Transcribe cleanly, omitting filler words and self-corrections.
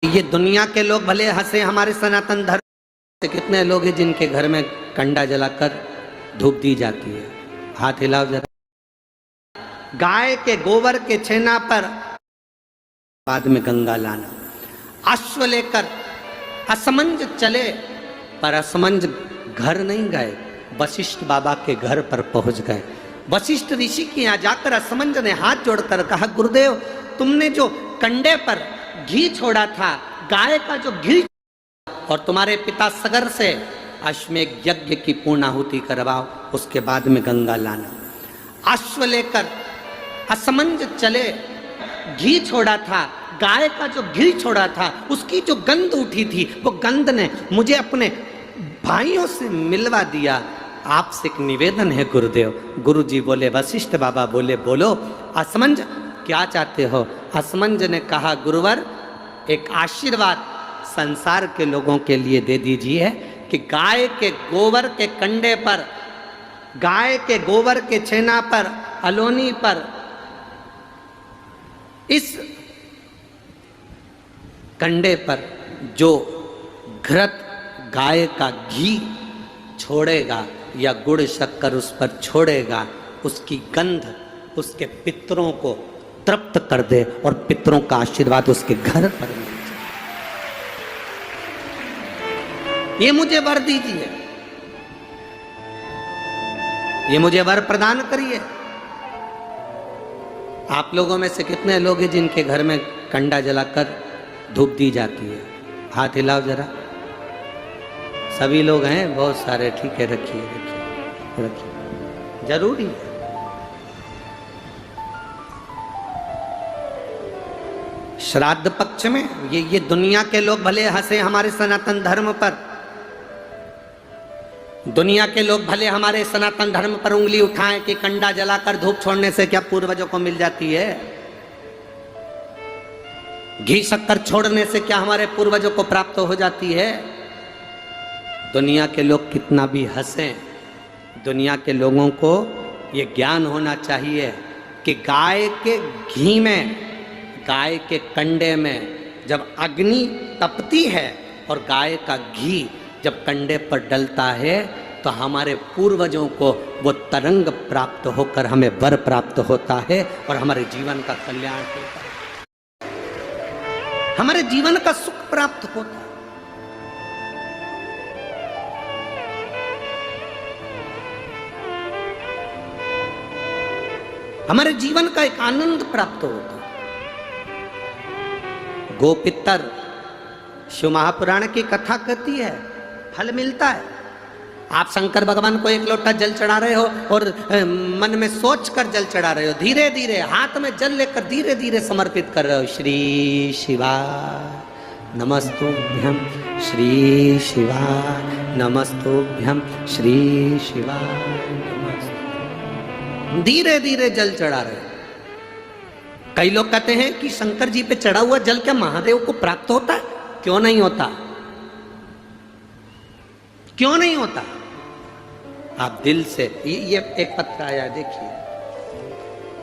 ये दुनिया के लोग भले हंसे, हमारे सनातन धर्म से कितने लोग हैं जिनके घर में कंडा जलाकर धूप दी जाती है? हाथ हिलाओ जरा। गाय के गोबर के छेना पर बाद में गंगा लाना। अश्व लेकर असमंज चले, पर असमंज घर नहीं गए, वशिष्ठ बाबा के घर पर पहुंच गए। वशिष्ठ ऋषि के यहाँ जाकर असमंज ने हाथ जोड़कर कहा, गुरुदेव तुमने जो कंडे पर घी छोड़ा था, गाय का जो घी, और तुम्हारे पिता सगर से अश्वमेध यज्ञ की पूर्णाहुति करवाओ, उसके बाद में गंगा लाना। अश्व लेकर असमंज चले, घी छोड़ा था, गाय का जो घी छोड़ा था उसकी जो गंध उठी थी, वो गंध ने मुझे अपने भाइयों से मिलवा दिया। आपसे एक निवेदन है गुरुदेव। गुरुजी बोले, वशिष्ठ बाबा बोले, बोलो असमंज क्या चाहते हो? असमंज ने कहा, गुरुवर एक आशीर्वाद संसार के लोगों के लिए दे दीजिए कि गाय के गोबर के कंडे पर, गाय के गोबर के छेना पर, अलोनी पर, इस कंडे पर जो घृत गाय का घी छोड़ेगा या गुड़ शक्कर उस पर छोड़ेगा, उसकी गंध उसके पितरों को तृप्त कर दे और पितरों का आशीर्वाद उसके घर पर मिल जाए। ये मुझे वर दीजिए, ये मुझे वर प्रदान करिए। आप लोगों में से कितने लोग हैं जिनके घर में कंडा जलाकर धूप दी जाती है? हाथ हिलाओ जरा। सभी लोग हैं, बहुत सारे। ठीक है, रखिए रखिए रखिए, जरूरी है। श्राद्ध पक्ष में ये दुनिया के लोग भले हंसे हमारे सनातन धर्म पर, दुनिया के लोग भले हमारे सनातन धर्म पर उंगली उठाएं कि कंडा जलाकर धूप छोड़ने से क्या पूर्वजों को मिल जाती है? घी शक्कर छोड़ने से क्या हमारे पूर्वजों को प्राप्त हो जाती है? दुनिया के लोग कितना भी हंसें, दुनिया के लोगों को ये ज्ञान होना चाहिए कि गाय के घी में, गाय के कंडे में जब अग्नि तपती है और गाय का घी जब कंडे पर डलता है तो हमारे पूर्वजों को वो तरंग प्राप्त होकर हमें वर प्राप्त होता है और हमारे जीवन का कल्याण होता है, हमारे जीवन का सुख प्राप्त होता है। हमारे जीवन का एक आनंद प्राप्त होता है। गोपितर शिव महापुराण की कथा कहती है, फल मिलता है। आप शंकर भगवान को एक लोटा जल चढ़ा रहे हो और मन में सोच कर जल चढ़ा रहे हो, धीरे धीरे हाथ में जल लेकर धीरे धीरे समर्पित कर रहे हो। श्री शिवाय नमस्तुभ्यं, श्री शिवाय नमस्तुभ्यं, श्री शिवाय नमस्तुभ्यं, धीरे धीरे जल चढ़ा रहे हो। कई लोग कहते हैं कि शंकर जी पे चढ़ा हुआ जल क्या महादेव को प्राप्त होता है? क्यों नहीं होता? क्यों नहीं होता? आप दिल से, ये एक पत्र आया देखिए,